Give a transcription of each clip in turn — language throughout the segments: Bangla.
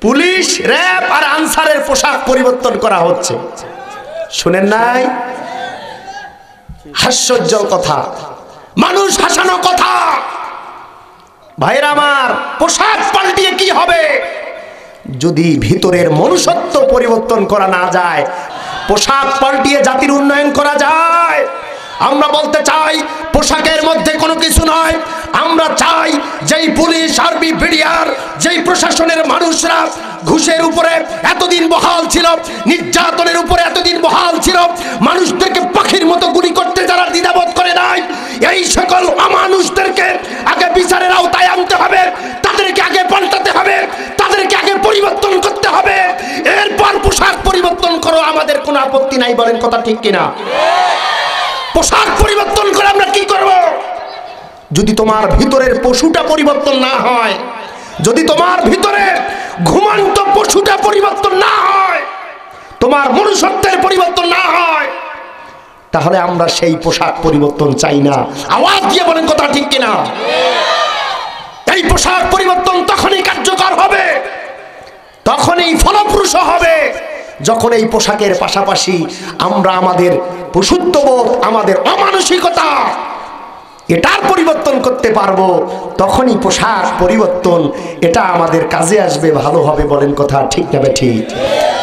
পুলিশ, র‍্যাব আর আনসারের পোশাক পরিবর্তন করা হচ্ছে। শুনেন নাই? হাস্যোজ্জ্বল কথা, মানুষ হাসানো কথা। ভাইরা আমার, পোশাক পাল্টিয়ে কি হবে যদি ভিতরের মনুষ্যত্ব পরিবর্তন করা না যায়? পোশাক পাল্টিয়ে জাতির উন্নয়ন করা যায়? আমরা বলতে চাই পোশাকের মধ্যে কোনো কিছু নয়। আমরা চাই যেই পুলিশ, আর্মি, বিডিআর, যেই প্রশাসনের মানুষরা ঘুষের উপরে এতদিন বহাল ছিল, নির্যাতনের উপরে এতদিন বহাল ছিল, মানুষদেরকে পাখির মতো গুলি করতে যারা দ্বিধাবোধ করে নাই, এই সকল অমানুষদেরকে আগে বিচারের আওতায় আনতে হবে, তাদেরকে আগে পাল্টাতে হবে, তাদেরকে আগে পরিবর্তন করতে হবে, এরপর পোশাক পরিবর্তন করো, আমাদের কোনো আপত্তি নাই। বলেন কথা ঠিক কিনা? পোশাক পরিবর্তন করে আমরা কি করব? যদি তোমার ভিতরের পশুটা পরিবর্তন না হয়, যদি তোমার ভিতরে ঘুমন্ত পশুটা পরিবর্তন না হয়, তোমার মনুষ্যত্বের পরিবর্তন না হয়, তাহলে আমরা সেই পোশাক পরিবর্তন চাই না। আওয়াজ দিয়ে বলেন কথা ঠিক কিনা? এই পোশাক পরিবর্তন তখনই কার্যকর হবে, তখনই ফলপ্রসূ হবে, যখন এই পোশাকের পাশাপাশি আমরা আমাদের পশুত্ববোধ, আমাদের অমানসিকতা, এটার পরিবর্তন করতে পারবো। তখনই পোশাক পরিবর্তন এটা আমাদের কাজে আসবে, ভালো হবে। বলেন কথা ঠিক না ঠিক?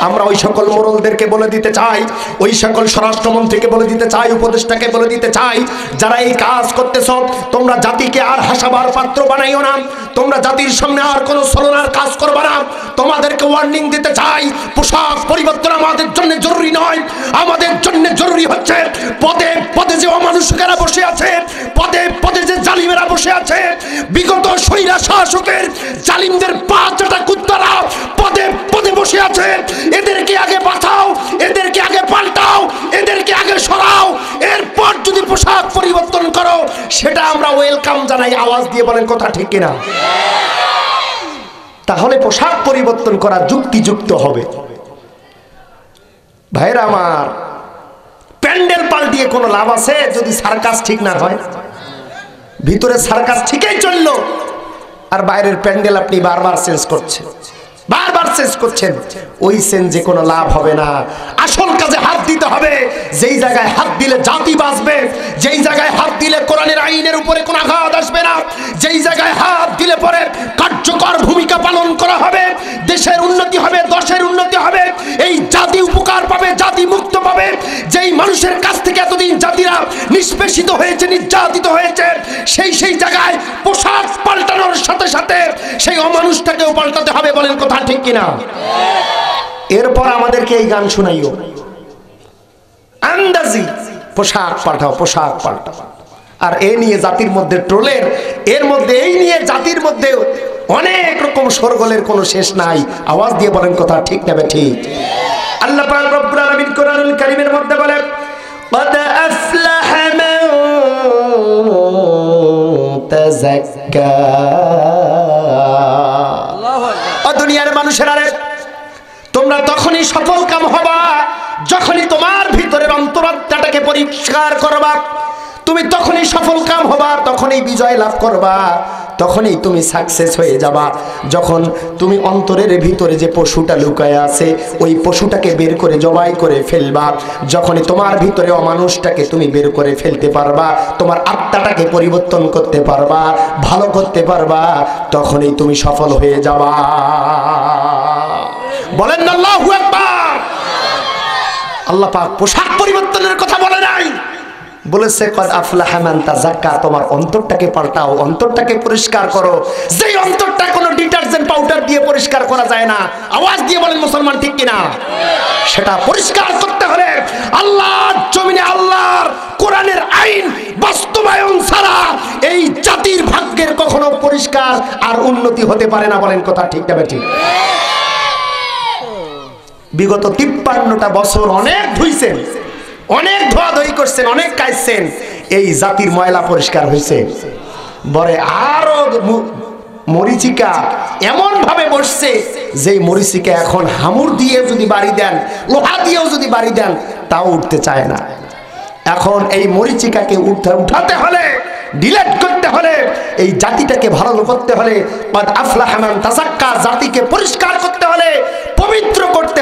আমরা ওই সকল মোড়লদেরকে বলে দিতে চাই, ওই সকল স্বরাষ্ট্রমন্ত্রীকে বলে দিতে চাই, উপদেষ্টাকে বলে দিতে চাই, যারা এই কাজ করতেছ, তোমরা জাতিকে আর হাসাবার পাত্র বানাইও না, তোমরা জাতির সামনে আর কোনো ছলনার কাজ করবে না। তোমাদেরকে ওয়ার্নিং দিতে চাই, পোশাক পরিবর্তন আমাদের জন্য জরুরি নয়। আমাদের জন্য জরুরি হচ্ছে পদে পদে যে অমানুষেরা বসে আছে, পদে পদে যে জালিমেরা বসে আছে, বিগত স্বৈরা শাসকের জালিমদের পা চাটা কুত্তারা পদে পদে বসে আছে, এদেরকে আগে বাঁচাও, এদেরকে আগে পাল্টাও, এদেরকে আগে সরাও, এরপর যদি পোশাক পরিবর্তন করো, সেটা আমরা ওয়েলকাম জানাই। আওয়াজ দিয়ে বলেন কথা ঠিক কিনা? তাহলে পোশাক পরিবর্তন করা যুক্তিযুক্ত হবে। ভাইরা আমার, প্যান্ডেল পাল্টিয়ে কোনো লাভ আছে যদি সার্কাস ঠিক না হয়? ভিতরে সার্কাস ঠিকই চললো, আর বাইরের প্যান্ডেল আপনি বারবার চেঞ্জ করছেন, বারবার চেঞ্জ করছেন, ওই চেঞ্জে কোনো লাভ হবে না। আসল কাজে হাত দিতে হবে। যেই জায়গায় হাত দিলে জাতি বাঁচবে, যেই জায়গায় হাত দিলে কোরআনের আইনের উপরে কোনো আঘাত আসবে না, যেই জায়গায় হাত দিলে পরে কার্যকর ভূমিকা পালন করা হবে, দেশের উন্নতি হবে, দেশের উন্নতি হবে, এই জাতি উপকার পাবে, জাতি মুক্ত পাবে। যেই মানুষের কাছ থেকে এতদিন জাতিরা নিষ্পেষিত হয়েছে, নির্যাতিত হয়েছে, সেই জায়গায় পোশাক পাল্টানোর সাথে সাথে সেই অমানুষটাকেও পাল্টাতে হবে। বলেন কথা ঠিক কিনা? এরপর আমাদেরকে এই গান শোনাইও, আন্দাজি পোশাক পাল্টাও, পোশাক পাল্টাও। আর এই নিয়ে জাতির মধ্যে ট্রোলের, এর মধ্যে এই নিয়ে জাতির মধ্যে অনেক রকম শোরগোলের কোনো শেষ নাই। আওয়াজ দিয়ে বলেন কথা ঠিক না ঠিক? আল্লাহ পাক রব্বুল আলামিন কোরআনুল কারীমের মধ্যে বলেন, قد أفلح من تزكى। দুনিয়ার মানুষেরা, তোমরা তখনই সফল কাম হবা যখনই তোমার ভিতরের অন্তরাত্মাটাকে পরিষ্কার করবা। তুমি তখনই সফল কাম হবা, তখনই বিজয় লাভ করবা, তখনই তুমি সাকসেস হয়ে যাবা যখন তুমি অন্তরের ভিতরে যে পশুটা লুকায় আছে ওই পশুটাকে বের করে জবাই করে ফেলবা। যখনই তোমার ভিতরে অমানুষটাকে তুমি বের করে ফেলতে পারবা, তোমার আত্মাটাকে পরিবর্তন করতে পারবা, ভালো করতে পারবা, তখনই তুমি সফল হয়ে যাবা। বলেন আল্লাহু আকবার। আল্লাহ পাক পোশাক পরিবর্তনের কথা বলে নাই, বলেছে কদ আফলাহা মান তাযাক্কা। তোমার অন্তরটাকে পাল্টাও, অন্তরটাকে পরিষ্কার করো। যেই অন্তরটা কোনো ডিটারজেন্ট পাউডার দিয়ে পরিষ্কার করা যায় না, আওয়াজ দিয়ে বলেন মুসলমান ঠিক কিনা? সেটা পরিষ্কার করতে হলে আল্লাহর জমিনে আল্লাহর কোরআনের আইন বাস্তবায়ন ছাড়া এই জাতির ভাগ্যের কখনো পরিষ্কার আর উন্নতি হতে পারে না। বলেন কথা ঠিক না ঠিক? বিগত 53টা বছর অনেক ধুইছেন, অনেক ধোয়াধুয়ি করছেন, অনেক কাইছেন, এই জাতির ময়লা পরিষ্কার হয়েছে। বরে আরো মরিচিকা এমন ভাবে বসছে যে মরিচিকা এখন হামুর দিয়ে যদি বাড়ি দেন, লোহা দিয়েও যদি বাড়ি দেন, তাও উঠতে চায় না। এখন এই মরিচিকাকে উঠাতে হলে, ডিলেট করতে হলে, এই জাতিটাকে ভালো করতে হলে, কদ আফলাহা মান তাযাক্কা, জাতিকে পরিষ্কার করতে হলে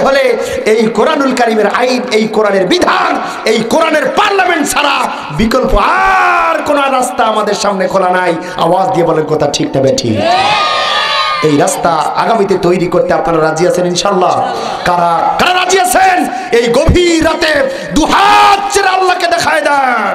হলে এই কোরআনুল কারীমের আইন, এই কোরআনের বিধান, এই কোরআনের পার্লামেন্ট ছাড়া বিকল্প আর কোন রাস্তা আমাদের সামনে খোলা নাই। আওয়াজ দিয়ে বলেন কথা ঠিক না বেঠিক? এই রাস্তা আগামীতে তৈরি করতে আপনারা রাজি আছেন ইনশাআল্লাহ? কারা কারা রাজি আছেন? এই গভীর রাতে দুহাত ছেড়ে আল্লাহকে দেখায় দেন।